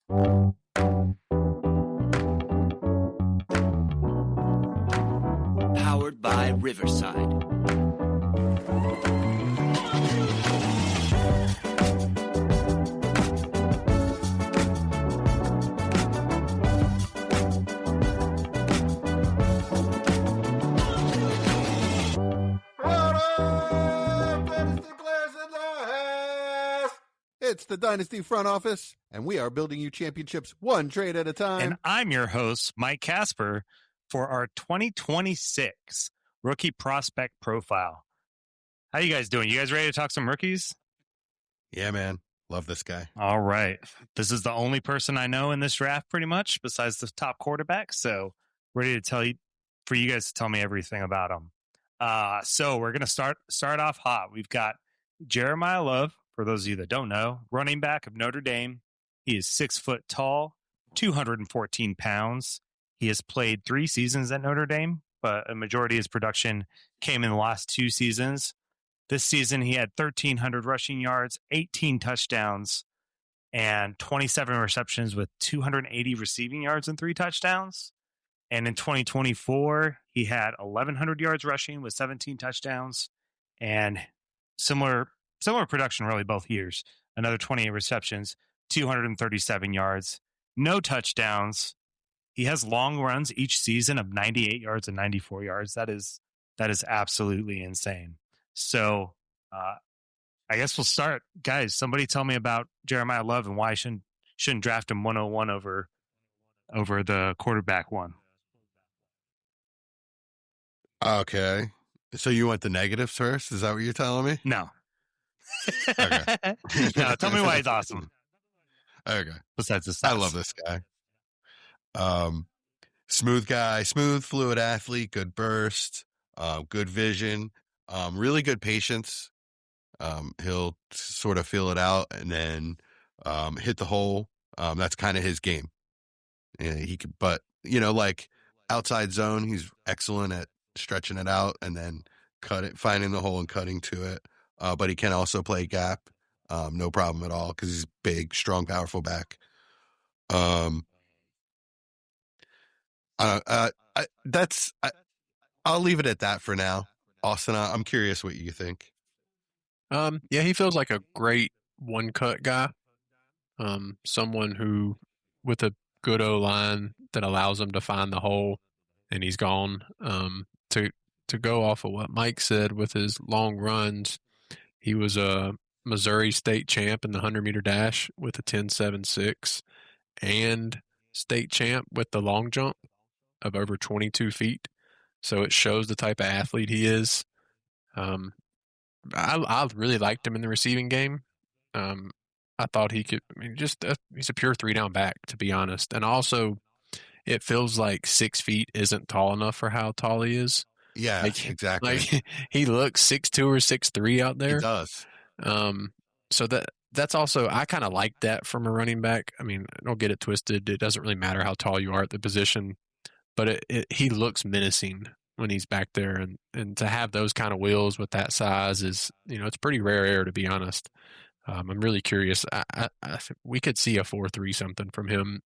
Powered by Riverside. It's the Dynasty front office, and we are building you championships one trade at a time. And I'm your host, Mike Casper, for our 2026 rookie prospect profile. How you guys doing? You guys ready to talk some rookies? Yeah, man. Love this guy. All right. This is the only person I know in this draft, pretty much, besides the top quarterback. So ready to tell you, for you guys to tell me everything about him. So we're going to start off hot. We've got Jeremiyah Love. For those of you that don't know, running back of Notre Dame. He is 6 foot tall, 214 pounds. He has played 3 seasons at Notre Dame, but a majority of his production came in the last 2 seasons. This season, he had 1,300 rushing yards, 18 touchdowns, and 27 receptions with 280 receiving yards and 3 touchdowns. And in 2024, he had 1,100 yards rushing with 17 touchdowns and similar production really both years. Another 28 receptions, 237 yards, no touchdowns. He has long runs each season of 98 yards and 94 yards. That is absolutely insane. So I guess we'll start. Guys, somebody tell me about Jeremiyah Love and why I shouldn't draft him 101 over the quarterback one. Okay. So you want the negatives first? Is that what you're telling me? No. Okay. No, tell me why he's awesome. Okay. Besides the stats. I love this guy. Smooth guy, smooth, fluid athlete, good burst, good vision, really good patience. He'll sort of feel it out and then hit the hole. That's kind of his game. And he could, but like outside zone, he's excellent at stretching it out and then finding the hole and cutting to it. But he can also play gap, no problem at all because he's big, strong, powerful back. I'll leave it at that for now. Austin, I'm curious what you think. Yeah, he feels like a great one-cut guy. Someone who, with a good O-line that allows him to find the hole, and he's gone. To go off of what Mike said with his long runs, he was a Missouri state champ in the 100-meter dash with a 10.76 and state champ with the long jump of over 22 feet. So it shows the type of athlete he is. I really liked him in the receiving game. I thought he could, he's a pure 3-down back, to be honest. And also, it feels like 6 feet isn't tall enough for how tall he is. Yeah, exactly. He looks 6'2" or 6'3" out there. He does. So that's also, I kind of like that from a running back. I mean, don't get it twisted. It doesn't really matter how tall you are at the position, but he looks menacing when he's back there. And to have those kind of wheels with that size is, it's pretty rare air, to be honest. I'm really curious. I we could see a 4.3 something from him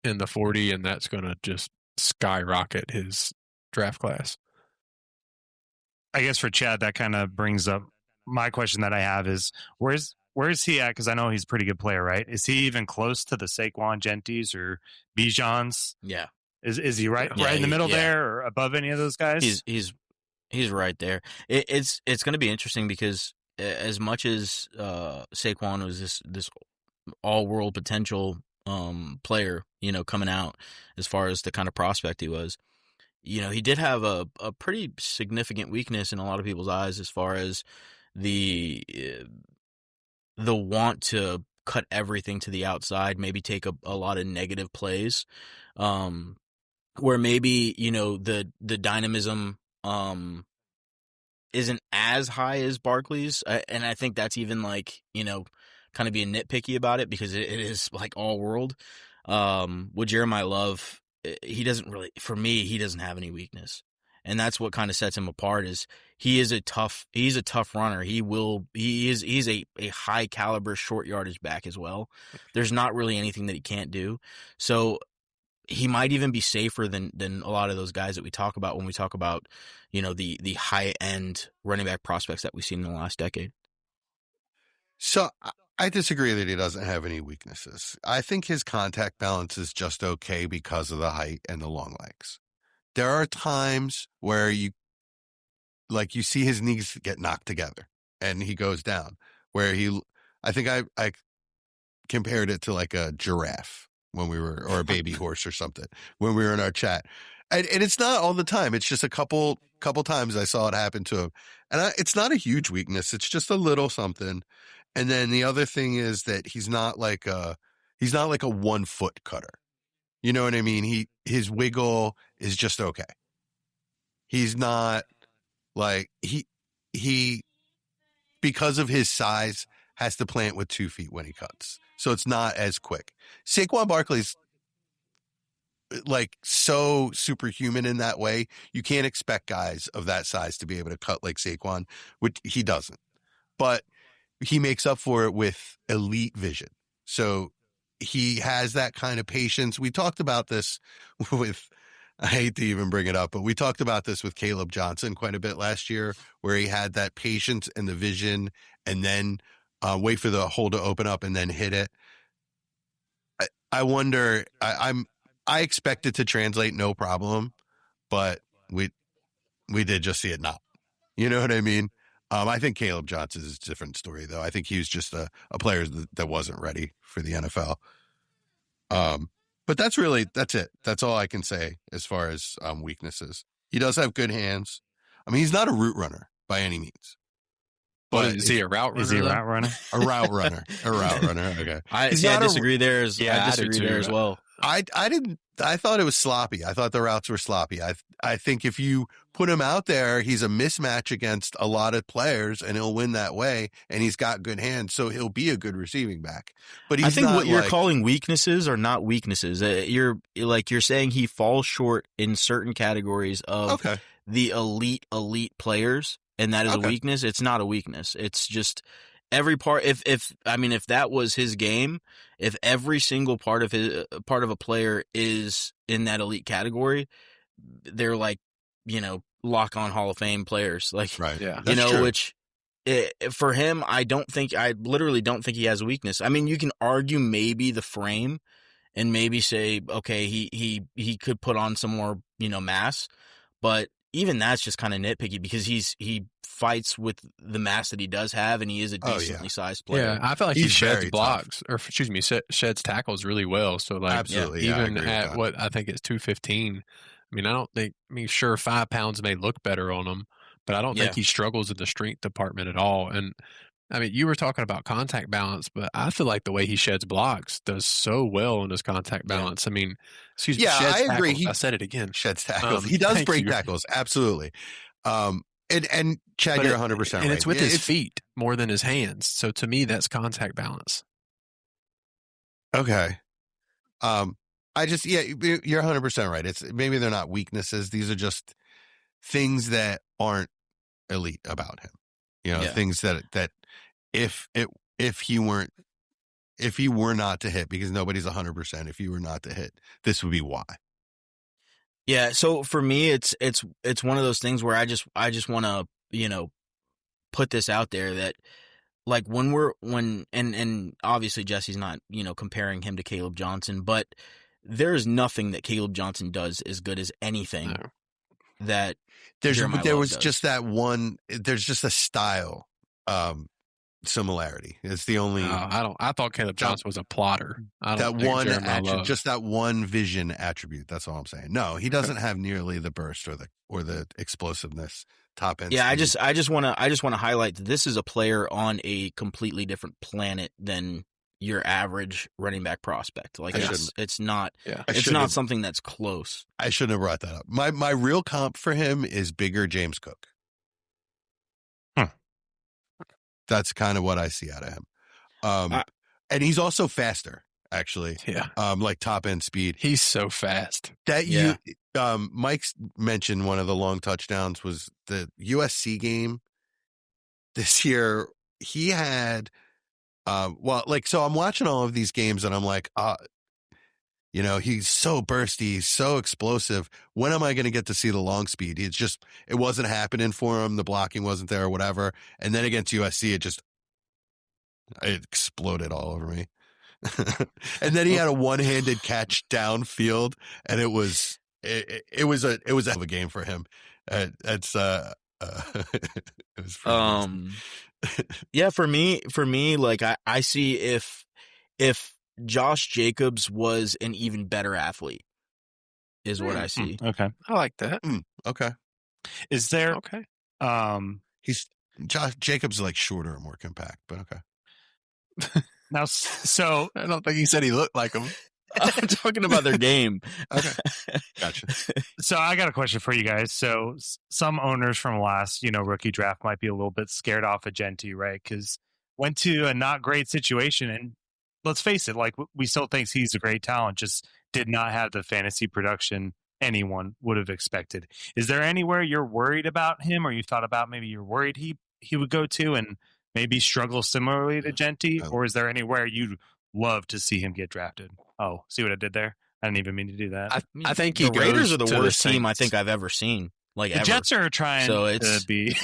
in the 40, and that's going to just skyrocket his draft class. I guess for Chad, that kind of brings up my question that I have is where's he at? Because I know he's a pretty good player, right? Is he even close to the Saquon Gentis or Bijans? Yeah. Is he right in the middle there or above any of those guys? He's right there. It's going to be interesting because as much as Saquon was this all-world potential player, coming out as far as the kind of prospect he was, he did have a pretty significant weakness in a lot of people's eyes as far as the want to cut everything to the outside, maybe take a lot of negative plays, where maybe, the dynamism isn't as high as Barkley's. And I think that's even kind of being nitpicky about it because it is like all world. With Jeremiyah Love, he doesn't really, for me, he doesn't have any weakness. and that's what kind of sets him apart. Is he's a tough runner. He's a high caliber short yardage back as well. There's not really anything that he can't do. So he might even be safer than a lot of those guys that we talk about when we talk about, the high end running back prospects that we've seen in the last decade. So I disagree that he doesn't have any weaknesses. I think his contact balance is just okay because of the height and the long legs. There are times where you see his knees get knocked together and he goes down, where I think I compared it to like a giraffe or a baby horse or something when we were in our chat. And it's not all the time. It's just a couple times I saw it happen to him. And it's not a huge weakness. It's just a little something. And then the other thing is that he's not like a 1 foot cutter. You know what I mean? His wiggle is just okay. He's not like he because of his size has to plant with 2 feet when he cuts. So it's not as quick. Saquon Barkley's like so superhuman in that way. You can't expect guys of that size to be able to cut like Saquon, which he doesn't. But he makes up for it with elite vision. So he has that kind of patience. We talked about this I hate to even bring it up, but we talked about this with Caleb Johnson quite a bit last year, where he had that patience and the vision and then wait for the hole to open up and then hit it. I wonder, I expect it to translate no problem, but we did just see it not. You know what I mean? I think Caleb Johnson is a different story, though. I think he was just a player that wasn't ready for the NFL. But that's it. That's all I can say as far as weaknesses. He does have good hands. I mean, he's not a route runner by any means. But is he a route runner? Is he a route runner? A route runner. A route runner. Okay. I disagree there as well. I thought it was sloppy. I thought the routes were sloppy. I think if you put him out there, he's a mismatch against a lot of players and he'll win that way. And he's got good hands, so he'll be a good receiving back. But I think what you're calling weaknesses are not weaknesses. You're saying he falls short in certain categories of the elite players, and that is a weakness. It's not a weakness. It's just every part. If that was his game, if every single part of a player is in that elite category, they're like, lock on Hall of Fame players. Like, right. Yeah. True. Which for him, I literally don't think he has a weakness. I mean, you can argue maybe the frame and maybe say, okay, he could put on some more, mass, but even that's just kind of nitpicky because he fights with the mass that he does have, and he is a decently sized player. Yeah, I feel like he sheds blocks, sheds tackles really well. So like, absolutely, even at what I think it's 215. I mean, sure, 5 pounds may look better on him, but I don't think he struggles in the strength department at all. And I mean, you were talking about contact balance, but I feel like the way he sheds blocks does so well in his contact balance. I mean, excuse me. Yeah, I agree. I said it again. Sheds tackles. He does break tackles. Absolutely. And Chad, you're 100% right. And it's with his feet more than his hands. So to me, that's contact balance. Okay. You're 100% right. Maybe they're not weaknesses. These are just things that aren't elite about him. Things that if he were not to hit, because nobody's 100%, if he were not to hit, this would be why. Yeah. So for me, it's one of those things where I just want to, put this out there that like and obviously Jesse's not, comparing him to Caleb Johnson, but there is nothing that Caleb Johnson does as good as anything that there was just that one. There's just a style similarity. It's the only. I thought Caleb Johnson was a plotter. That one vision attribute. That's all I'm saying. No, he doesn't have nearly the burst or the explosiveness. Top end. Yeah, speed. I just want to highlight that this is a player on a completely different planet than your average running back prospect. Like it's not something that's close. I shouldn't have brought that up. My real comp for him is bigger James Cook. That's kind of what I see out of him. And he's also faster, actually. Yeah. Like top end speed. He's so fast. Mike's mentioned one of the long touchdowns was the USC game this year. He had, so I'm watching all of these games and I'm like, he's so bursty, he's so explosive. When am I going to get to see the long speed? It wasn't happening for him. The blocking wasn't there or whatever. And then against USC, it exploded all over me. And then he had a one-handed catch downfield, and it was a hell of a game for him. It was yeah, for me, like I see if Josh Jacobs was an even better athlete, is what I see. Okay, I like that. Okay, is there? Okay, Josh Jacobs is like shorter and more compact, but okay. Now, so I don't think he said he looked like him. I'm talking about their game. Okay, gotcha. So I got a question for you guys. So some owners from last, rookie draft might be a little bit scared off of Genty, right? Because went to a not great situation, and let's face it, like we still think he's a great talent, just did not have the fantasy production anyone would have expected. Is there anywhere you're worried about him, or you thought about maybe you're worried he would go to and maybe struggle similarly to Genty, or is there anywhere you'd love to see him get drafted? Oh, see what I did there? I didn't even mean to do that. I think the Raiders are the worst team I think I've ever seen. Like the ever. Jets are trying to be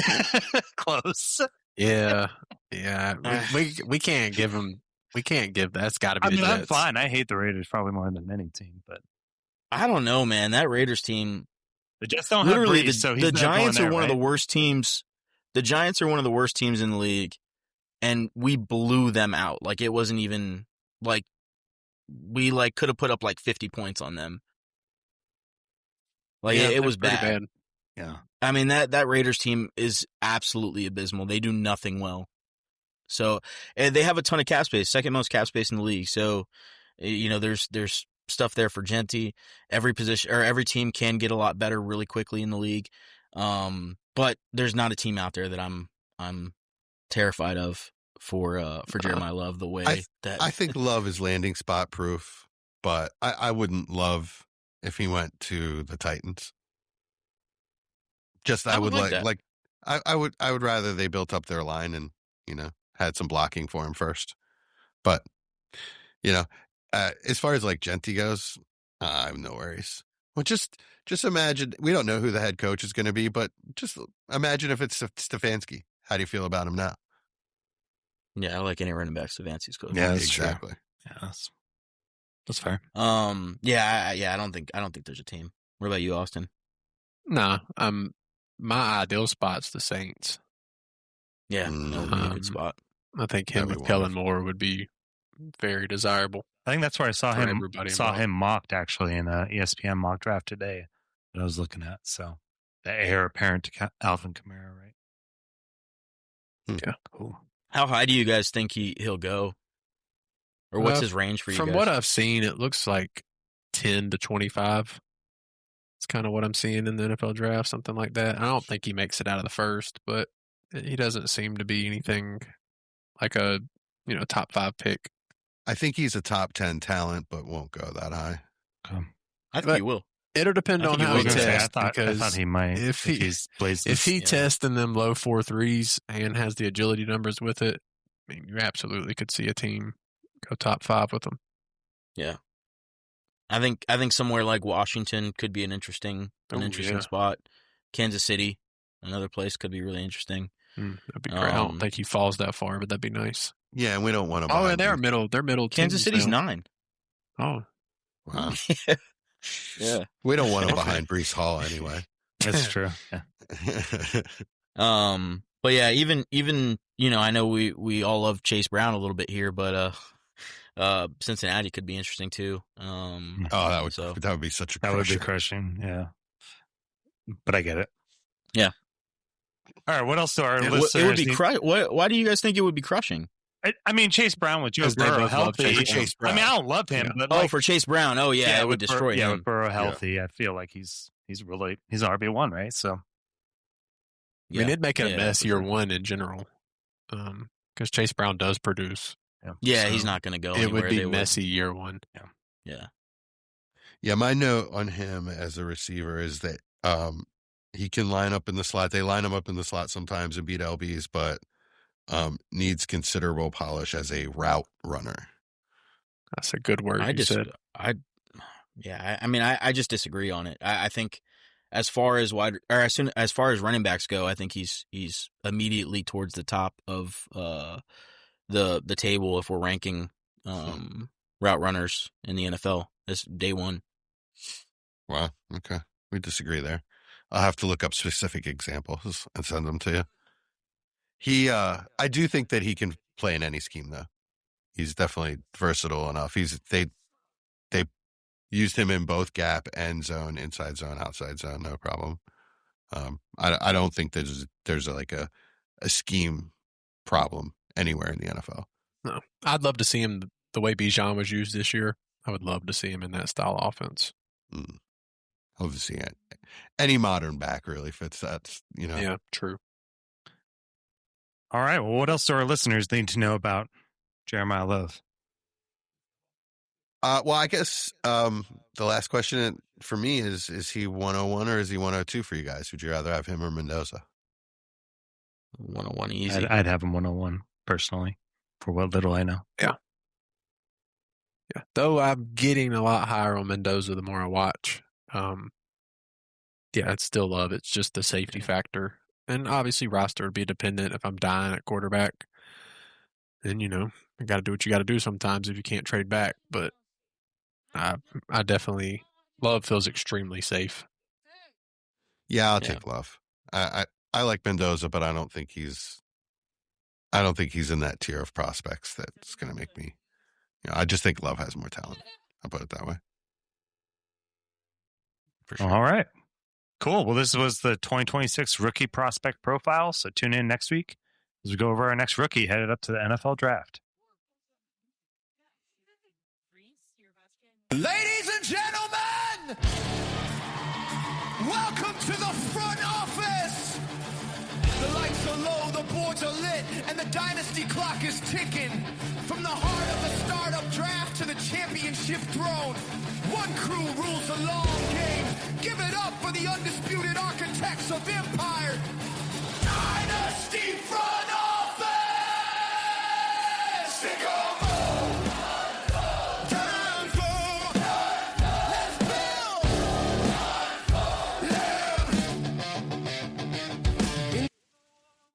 close. Yeah. We can't give him. We can't give. That's got to be the Jets. I'm fine. I hate the Raiders probably more than any team, but I don't know, man. That Raiders team. The Jets don't literally have Breeze, so the Giants are one of the right? worst teams. The Giants are one of the worst teams in the league, and we blew them out. Like it wasn't even like. We could have put up 50 points on them. It was bad. Yeah. I mean that Raiders team is absolutely abysmal. They do nothing well. So they have a ton of cap space, second most cap space in the league. So there's stuff there for Genty. Every position or every team can get a lot better really quickly in the league. But there's not a team out there that I'm terrified of. For Jeremiah Love, the way I think Love is landing spot proof, but I wouldn't love if he went to the Titans. I would rather they built up their line and had some blocking for him first. But as far as Genty goes, I have no worries. Well, just imagine, we don't know who the head coach is going to be, but just imagine if it's Stefanski. How do you feel about him now? Yeah, I like any running back Stefanski's coach. Yeah, that's exactly. True. Yeah, that's fair. I don't think there's a team. What about you, Austin? Nah, my ideal spot's the Saints. Yeah, that would be a good spot. I think him with Kellen Moore would be very desirable. I think that's where I saw him mocked actually in a ESPN mock draft today that I was looking at. So the heir apparent to Alvin Kamara, right? Yeah, cool. How high do you guys think he'll go? Or what's his range for you guys? From what I've seen, it looks like 10 to 25. It's kind of what I'm seeing in the NFL draft, something like that. I don't think he makes it out of the first, but he doesn't seem to be anything like a top 5 pick. I think he's a top 10 talent, but won't go that high. I think he will. It'll depend on how he tests. I thought he might. If he tests in them low 4.3s and has the agility numbers with it, I mean, you absolutely could see a team go top 5 with him. Yeah, I think somewhere like Washington could be an interesting spot. Kansas City, another place, could be really interesting. That'd be great. I don't think he falls that far, but that'd be nice. Yeah, and we don't want to. Oh, and they're middle. Kansas City's 9. Oh, wow. Yeah, we don't want him behind Breece Hall anyway. That's true. Yeah. But yeah, even I know we all love Chase Brown a little bit here, but Cincinnati could be interesting too. That would be such a crusher. That would be crushing. Yeah, but I get it. Yeah. All right. What else do our listeners? It would be Why do you guys think it would be crushing? I mean, Chase Brown with Joe Burrow healthy. Chase Brown. I mean, I don't love him, but for Chase Brown, it would destroy him. Yeah, with Burrow healthy, I feel like he's RB1, right? So, I mean, it'd make it a mess year one in general, because Chase Brown does produce. Yeah, so he's not going to go anywhere. It would be messy year one. Yeah. Yeah, my note on him as a receiver is that he can line up in the slot. They line him up in the slot sometimes and beat LBs, but needs considerable polish as a route runner. That's a good word you said. I mean, I just disagree on it. I think as far as as far as running backs go, I think he's immediately towards the top of the table if we're ranking route runners in the NFL. This day one. Wow. Okay, we disagree there. I'll have to look up specific examples and send them to you. I do think that he can play in any scheme, though. He's definitely versatile enough. They used him in both gap, end zone, inside zone, outside zone, no problem. I don't think there's like a scheme problem anywhere in the NFL. No, I'd love to see him the way Bijan was used this year. I would love to see him in that style offense. Love to see it. Any modern back really fits that, Yeah, true. All right. Well, what else do our listeners need to know about Jeremiyah Love? Well, I guess the last question for me is he 101 or is he 102 for you guys? Would you rather have him or Mendoza? 101 easy. I'd have him 101 personally, for what little I know. Yeah. Though I'm getting a lot higher on Mendoza the more I watch. It's still Love. It's just the safety factor. And obviously roster would be dependent if I'm dying at quarterback. And, you got to do what you got to do sometimes if you can't trade back. But I definitely, Love feels extremely safe. Yeah, I'll take Love. I like Mendoza, but I don't think he's in that tier of prospects that's going to make me, I just think Love has more talent. I'll put it that way. For sure. All right. Cool. Well, this was the 2026 rookie prospect profile. So tune in next week as we go over our next rookie headed up to the NFL draft. Ladies and gentlemen, welcome to the front office. The lights are low, the boards are lit, and the Dynasty clock is ticking. From the heart of the startup draft to the championship throne, one crew rules the long game. Give it up for the undisputed architects of empire, Dynasty Front